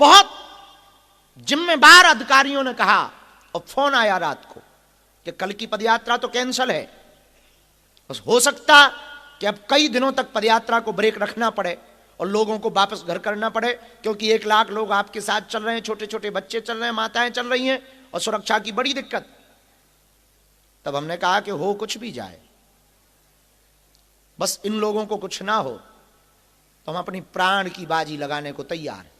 बहुत जिम्मेदार अधिकारियों ने कहा और फोन आया रात को कि कल की पदयात्रा तो कैंसिल है, बस हो सकता कि अब कई दिनों तक पदयात्रा को ब्रेक रखना पड़े और लोगों को वापस घर करना पड़े, क्योंकि 1 लाख लोग आपके साथ चल रहे हैं, छोटे छोटे बच्चे चल रहे हैं, माताएं चल रही हैं और सुरक्षा की बड़ी दिक्कत। तब हमने कहा कि हो कुछ भी जाए, बस इन लोगों को कुछ ना हो तो हम अपनी प्राण की बाजी लगाने को तैयार हैं।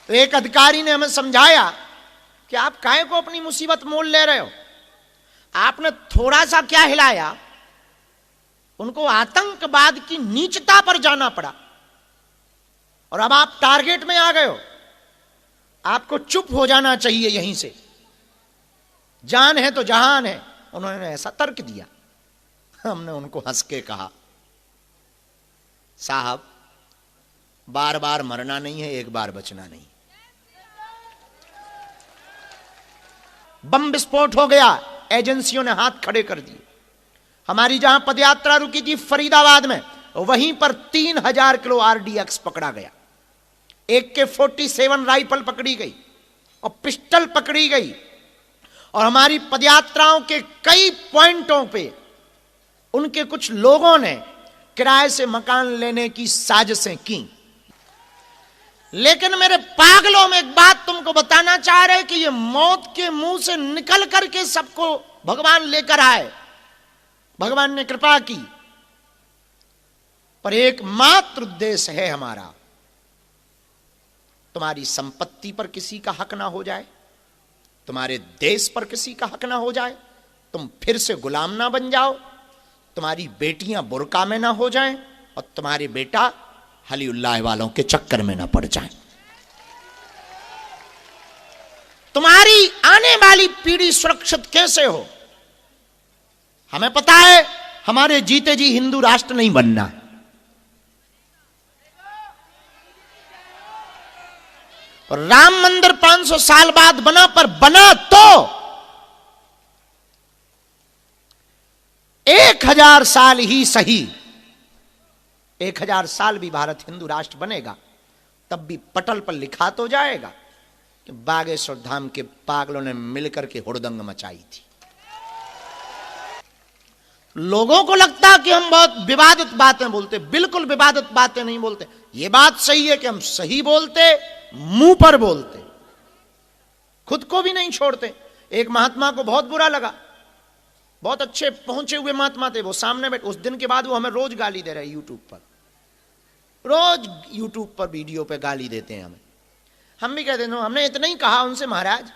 तो एक अधिकारी ने हमें समझाया कि आप काहे को अपनी मुसीबत मोल ले रहे हो, आपने थोड़ा सा क्या हिलाया, उनको आतंकवाद की नीचता पर जाना पड़ा और अब आप टारगेट में आ गए हो, आपको चुप हो जाना चाहिए यहीं से, जान है तो जहान है। उन्होंने ऐसा तर्क दिया। हमने उनको हंस के कहा, साहब बार बार मरना नहीं है, एक बार बचना नहीं। बम विस्फोट हो गया, एजेंसियों ने हाथ खड़े कर दिए। हमारी जहां पदयात्रा रुकी थी फरीदाबाद में, वहीं पर 3000 किलो आरडीएक्स पकड़ा गया, AK-47 राइफल पकड़ी गई और पिस्टल पकड़ी गई। और हमारी पदयात्राओं के कई पॉइंटों पे उनके कुछ लोगों ने किराए से मकान लेने की साजिशें की। लेकिन मेरे पागलों में एक बात तुमको बताना चाह रहे कि ये मौत के मुंह से निकल करके सबको भगवान लेकर आए, भगवान ने कृपा की, पर एक मात्र उद्देश्य है हमारा, तुम्हारी संपत्ति पर किसी का हक ना हो जाए, तुम्हारे देश पर किसी का हक ना हो जाए, तुम फिर से गुलाम ना बन जाओ, तुम्हारी बेटियां बुर्का में ना हो जाएं और तुम्हारे बेटा हलीउल्लाह वालों के चक्कर में ना पड़ जाएं। तुम्हारी आने वाली पीढ़ी सुरक्षित कैसे हो? हमें पता है हमारे जीते जी हिंदू राष्ट्र नहीं बनना, और राम मंदिर 500 साल बाद बना, पर बना तो 1000 साल ही सही, 1000 साल भी भारत हिंदू राष्ट्र बनेगा, तब भी पटल पर लिखा तो जाएगा कि बागेश्वर धाम के पागलों ने मिलकर के हुड़दंग मचाई थी। लोगों को लगता कि हम बहुत विवादित बातें बोलते, बिल्कुल विवादित बातें नहीं बोलते। यह बात सही है कि हम सही बोलते, मुंह पर बोलते, खुद को भी नहीं छोड़ते। एक महात्मा को बहुत बुरा लगा, बहुत अच्छे पहुंचे हुए महात्मा थे, वो सामने बैठे, उस दिन के बाद वो हमें रोज गाली दे रहे हैं यूट्यूब पर, रोज यूट्यूब पर वीडियो पे गाली देते हैं हमें। हम भी कहते हैं, हमने इतना ही कहा उनसे, महाराज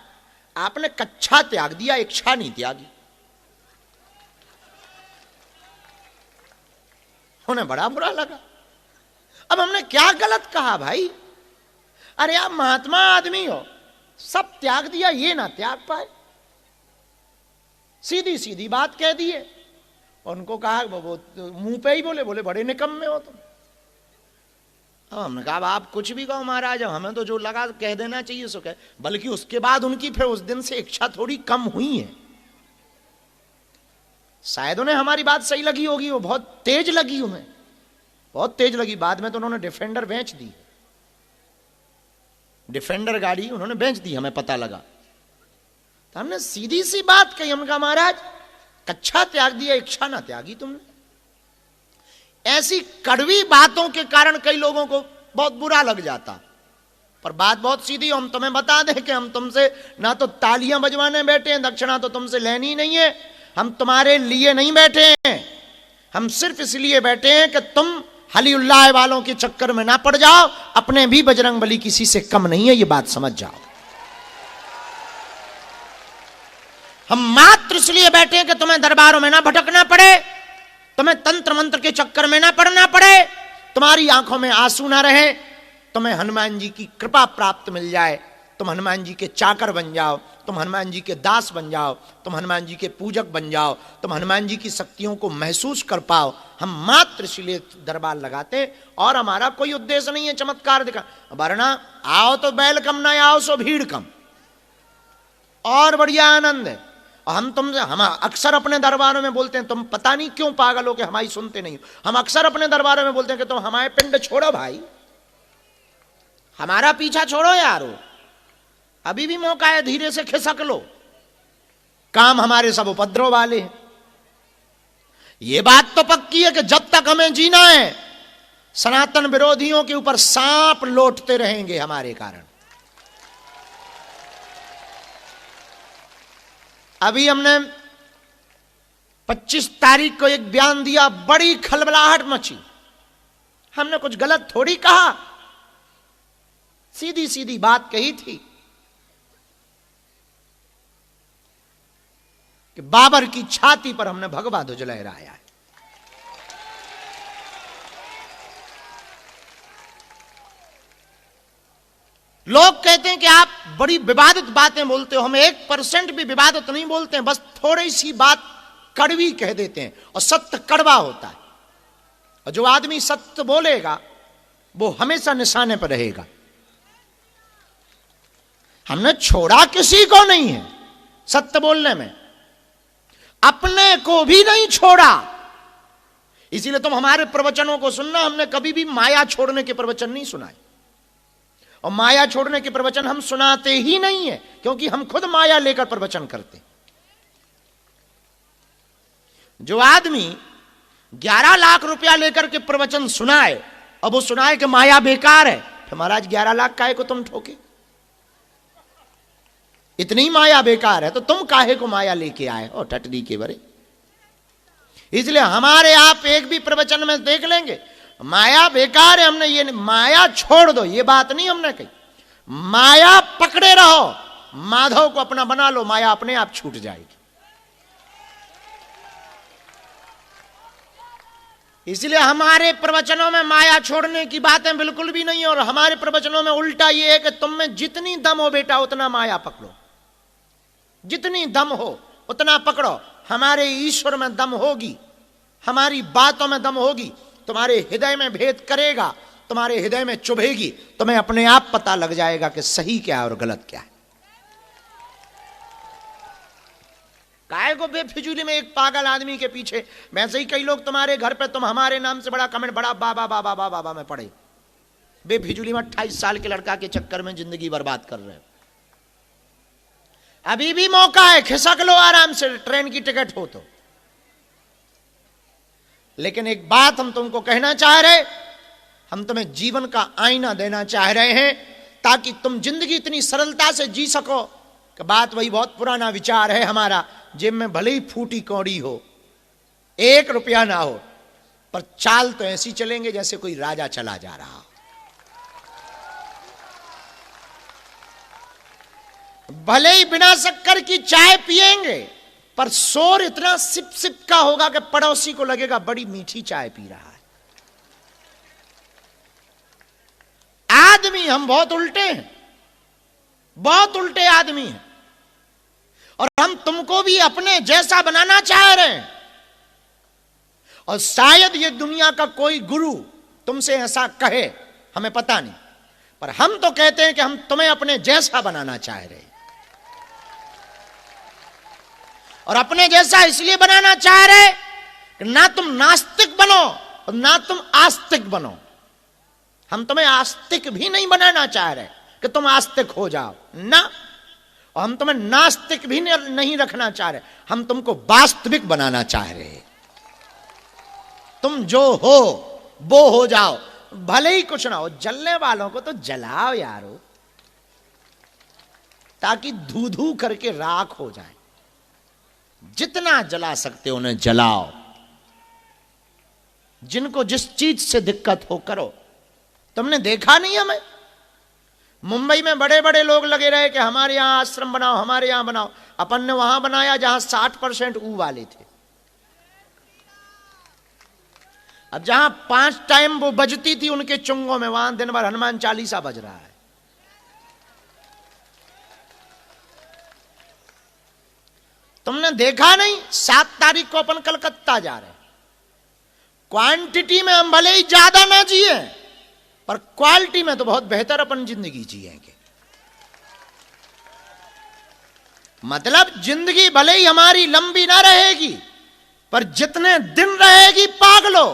आपने कच्छा त्याग दिया, इच्छा नहीं त्यागी। उन्हें बड़ा बुरा लगा। अब हमने क्या गलत कहा भाई? अरे आप महात्मा आदमी हो, सब त्याग दिया, ये ना त्याग पाए, सीधी सीधी बात कह दिए। उनको कहा, वो मुंह पे ही बोले बड़े निकम्मे हो तुम। अब हमने कहा आप कुछ भी कहो महाराज, हमें तो जो लगा कह देना चाहिए सो कह। बल्कि उसके बाद उनकी फिर उस दिन से इच्छा थोड़ी कम हुई है, शायद उन्हें हमारी बात सही लगी होगी, वो बहुत तेज लगी, उन्हें बहुत तेज लगी। बाद में तो उन्होंने डिफेंडर बेच दी, डिफेंडर गाड़ी उन्होंने बेच दी, हमें पता लगा। तो हमने सीधी सी बात कही, हम कहा महाराज कच्छा त्याग दिया, इच्छा ना त्यागी तुमने। ऐसी कड़वी बातों के कारण कई लोगों को बहुत बुरा लग जाता, पर बात बहुत सीधी। हम तुम्हें बता दें कि हम तुमसे ना तो तालियां बजवाने बैठे हैं, दक्षिणा तो तुमसे लेनी नहीं है, हम तुम्हारे लिए नहीं बैठे हैं, हम सिर्फ इसलिए बैठे हैं कि तुम हलीउल्लाह वालों के चक्कर में ना पड़ जाओ। अपने भी बजरंगबली किसी से कम नहीं है, ये बात समझ जाओ। हम मात्र इसलिए बैठे हैं कि तुम्हें दरबारों में ना भटकना पड़े, तुम्हें तंत्र मंत्र के चक्कर में ना पड़ना पड़े, तुम्हारी आंखों में आंसू ना रहे, तुम्हें हनुमान जी की कृपा प्राप्त मिल जाए, तुम हनुमान जी के चाकर बन जाओ, तुम हनुमान जी के दास बन जाओ, तुम हनुमान जी के पूजक बन जाओ, तुम हनुमान जी की शक्तियों को महसूस कर पाओ। हम मात्र इसलिए दरबार लगाते, और हमारा कोई उद्देश्य नहीं है चमत्कार दिखा। वरना आओ तो बैल कम, ना आओ सो भीड़ कम, और बढ़िया आनंद है। और हम अक्सर अपने दरबारों में बोलते हैं, तुम पता नहीं क्यों पागल हो कि हमारी सुनते नहीं हो। हम अक्सर अपने दरबारों में बोलते हैं कि तुम हमारे पिंड छोड़ो भाई, हमारा पीछा छोड़ो यारो, अभी भी मौका है, धीरे से खिसक लो, काम हमारे सब उपद्रव वाले हैं। ये बात तो पक्की है कि जब तक हमें जीना है सनातन विरोधियों के ऊपर सांप लौटते रहेंगे हमारे कारण। अभी हमने 25 तारीख को एक बयान दिया, बड़ी खलबलाहट मची। हमने कुछ गलत थोड़ी कहा, सीधी सीधी बात कही थी कि बाबर की छाती पर हमने भगवा ध्वज लहराया है। लोग कहते हैं कि आप बड़ी विवादित बातें बोलते हो। हम 1% भी विवादित नहीं बोलते हैं, बस थोड़ी सी बात कड़वी कह देते हैं, और सत्य कड़वा होता है। और जो आदमी सत्य बोलेगा वो हमेशा निशाने पर रहेगा। हमने छोड़ा किसी को नहीं है सत्य बोलने में, अपने को भी नहीं छोड़ा। इसीलिए तुम हमारे प्रवचनों को सुनना, हमने कभी भी माया छोड़ने के प्रवचन नहीं सुनाए, और माया छोड़ने के प्रवचन हम सुनाते ही नहीं है, क्योंकि हम खुद माया लेकर प्रवचन करते। जो आदमी 11 लाख रुपया लेकर के प्रवचन सुनाए, अब वो सुनाए कि माया बेकार है, तो महाराज 11 लाख काहे को तुम ठोके? इतनी माया बेकार है तो तुम काहे को माया लेके आए हो टटरी के बरे? इसलिए हमारे आप एक भी प्रवचन में देख लेंगे माया बेकार है, हमने ये माया छोड़ दो ये बात नहीं हमने कही। माया पकड़े रहो, माधव को अपना बना लो, माया अपने आप छूट जाएगी। इसलिए हमारे प्रवचनों में माया छोड़ने की बातें बिल्कुल भी नहीं है, और हमारे प्रवचनों में उल्टा ये है कि तुम में जितनी दम हो बेटा उतना माया पकड़ो, जितनी दम हो उतना पकड़ो। हमारे ईश्वर में दम होगी, हमारी बातों में दम होगी, तुम्हारे हृदय में भेद करेगा, तुम्हारे हृदय में चुभेगी, तुम्हें अपने आप पता लग जाएगा कि सही क्या है और गलत क्या है। काहे को बेफिजूली में एक पागल आदमी के पीछे? वैसे ही कई लोग तुम्हारे घर पे तुम हमारे नाम से बड़ा कमेंट, बड़ा बाबा बाबा बाबा बाबा में पड़े, बेफिजूली में 28 साल के लड़का के चक्कर में जिंदगी बर्बाद कर रहे हो। अभी भी मौका है, खिसक लो आराम से, ट्रेन की टिकट हो तो। लेकिन एक बात हम तुमको कहना चाह रहे, हम तुम्हें जीवन का आईना देना चाह रहे हैं ताकि तुम जिंदगी इतनी सरलता से जी सको कि बात वही बहुत पुराना विचार है हमारा, जेब में भले ही फूटी कौड़ी हो, 1 रुपया ना हो, पर चाल तो ऐसी चलेंगे जैसे कोई राजा चला जा रहा। भले ही बिना शक्कर की चाय पिएंगे, पर शोर इतना सिप सिप का होगा कि पड़ोसी को लगेगा बड़ी मीठी चाय पी रहा है। आदमी हम बहुत उल्टे हैं, बहुत उल्टे आदमी हैं, और हम तुमको भी अपने जैसा बनाना चाह रहे हैं। और शायद ये दुनिया का कोई गुरु तुमसे ऐसा कहे, हमें पता नहीं, पर हम तो कहते हैं कि हम तुम्हें अपने जैसा बनाना चाह रहे हैं। और अपने जैसा इसलिए बनाना चाह रहे कि ना तुम नास्तिक बनो और ना तुम आस्तिक बनो। हम तुम्हें आस्तिक भी नहीं बनाना चाह रहे कि तुम आस्तिक हो जाओ ना, और हम तुम्हें नास्तिक भी नहीं रखना चाह रहे, हम तुमको वास्तविक बनाना चाह रहे। तुम जो हो वो हो जाओ, भले ही कुछ ना हो। जलने वालों को तो जलाओ यारो, ताकि धू धू करके राख हो जाए। जितना जला सकते हो उन्हें जलाओ। जिनको जिस चीज से दिक्कत हो करो। तुमने देखा नहीं हमें मुंबई में बड़े बड़े लोग लगे रहे कि हमारे यहां आश्रम बनाओ, हमारे यहां बनाओ। अपन ने वहां बनाया जहां 60% ऊ वाले थे। अब जहां 5 टाइम वो बजती थी उनके चुंगों में, वहां दिन भर हनुमान चालीसा बज रहा है। तुमने देखा नहीं? 7 तारीख को अपन कलकत्ता जा रहे हैं। क्वांटिटी में हम भले ही ज्यादा ना जिए, पर क्वालिटी में तो बहुत बेहतर अपन जिंदगी जिएंगे। मतलब जिंदगी भले ही हमारी लंबी ना रहेगी, पर जितने दिन रहेगी पागलो,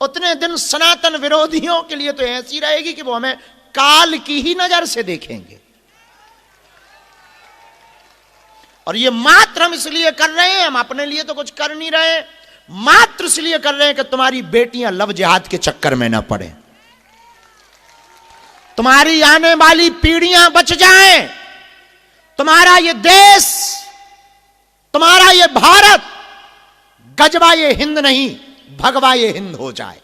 उतने दिन सनातन विरोधियों के लिए तो ऐसी रहेगी कि वो हमें काल की ही नजर से देखेंगे। और ये मात्र हम इसलिए कर रहे हैं, हम अपने लिए तो कुछ कर नहीं रहे, मात्र इसलिए कर रहे हैं कि तुम्हारी बेटियां लव जिहाद के चक्कर में ना पड़े, तुम्हारी आने वाली पीढ़ियां बच जाएं, तुम्हारा ये देश, तुम्हारा ये भारत गजवा ये हिंद नहीं भगवा ये हिंद हो जाए।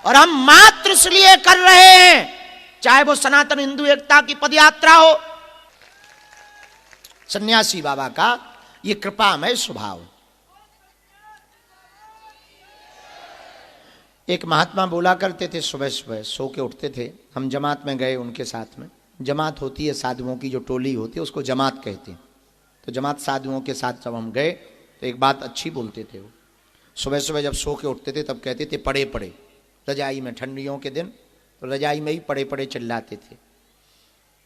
और हम मात्र इसलिए कर रहे हैं, चाहे वो सनातन हिंदू एकता की पदयात्रा हो, सन्यासी बाबा का ये कृपामय स्वभाव। एक महात्मा बोला करते थे, सुबह सुबह सो के उठते थे, हम जमात में गए उनके साथ में, जमात होती है साधुओं की जो टोली होती है उसको जमात कहते हैं। तो जमात साधुओं के साथ जब हम गए तो एक बात अच्छी बोलते थे वो, सुबह सुबह जब सो के उठते थे तब कहते थे पड़े पड़े, रजाई में, ठंडियों के दिन तो रजाई में ही पड़े पड़े चिल्लाते थे।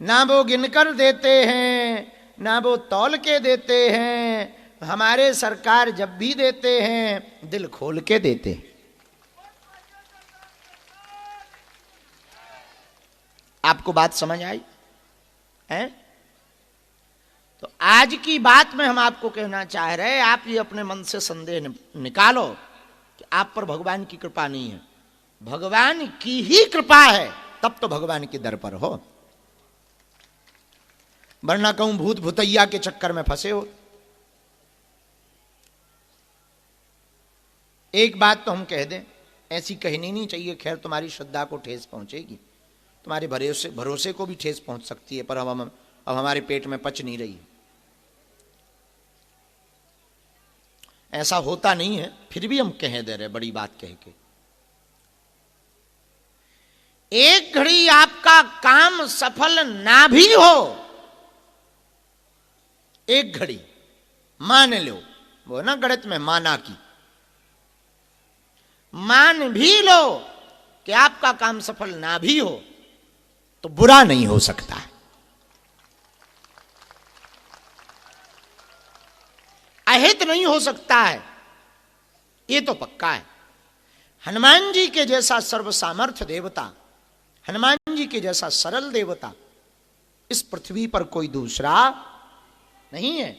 ना वो गिनकर देते हैं, ना वो तौल के देते हैं, हमारे सरकार जब भी देते हैं दिल खोल के देते हैं। आपको बात समझ आई है? तो आज की बात में हम आपको कहना चाह रहे हैं, आप ये अपने मन से संदेह निकालो कि आप पर भगवान की कृपा नहीं है। भगवान की ही कृपा है, तब तो भगवान के दर पर हो, वरना कहूं भूत भुतैया के चक्कर में फंसे हो। एक बात तो हम कह दें, ऐसी कहनी नहीं चाहिए, खैर तुम्हारी श्रद्धा को ठेस पहुंचेगी, तुम्हारे भरोसे को भी ठेस पहुंच सकती है, पर अब हमारे पेट में पच नहीं रही। ऐसा होता नहीं है, फिर भी हम कह दे रहे, बड़ी बात कह के। एक घड़ी आपका काम सफल ना भी हो, एक घड़ी मान लो, वो ना गणित में माना की, मान भी लो कि आपका काम सफल ना भी हो तो बुरा नहीं हो सकता है, अहित नहीं हो सकता है, ये तो पक्का है। हनुमान जी के जैसा सर्व सामर्थ्य देवता, हनुमान जी के जैसा सरल देवता इस पृथ्वी पर कोई दूसरा नहीं है।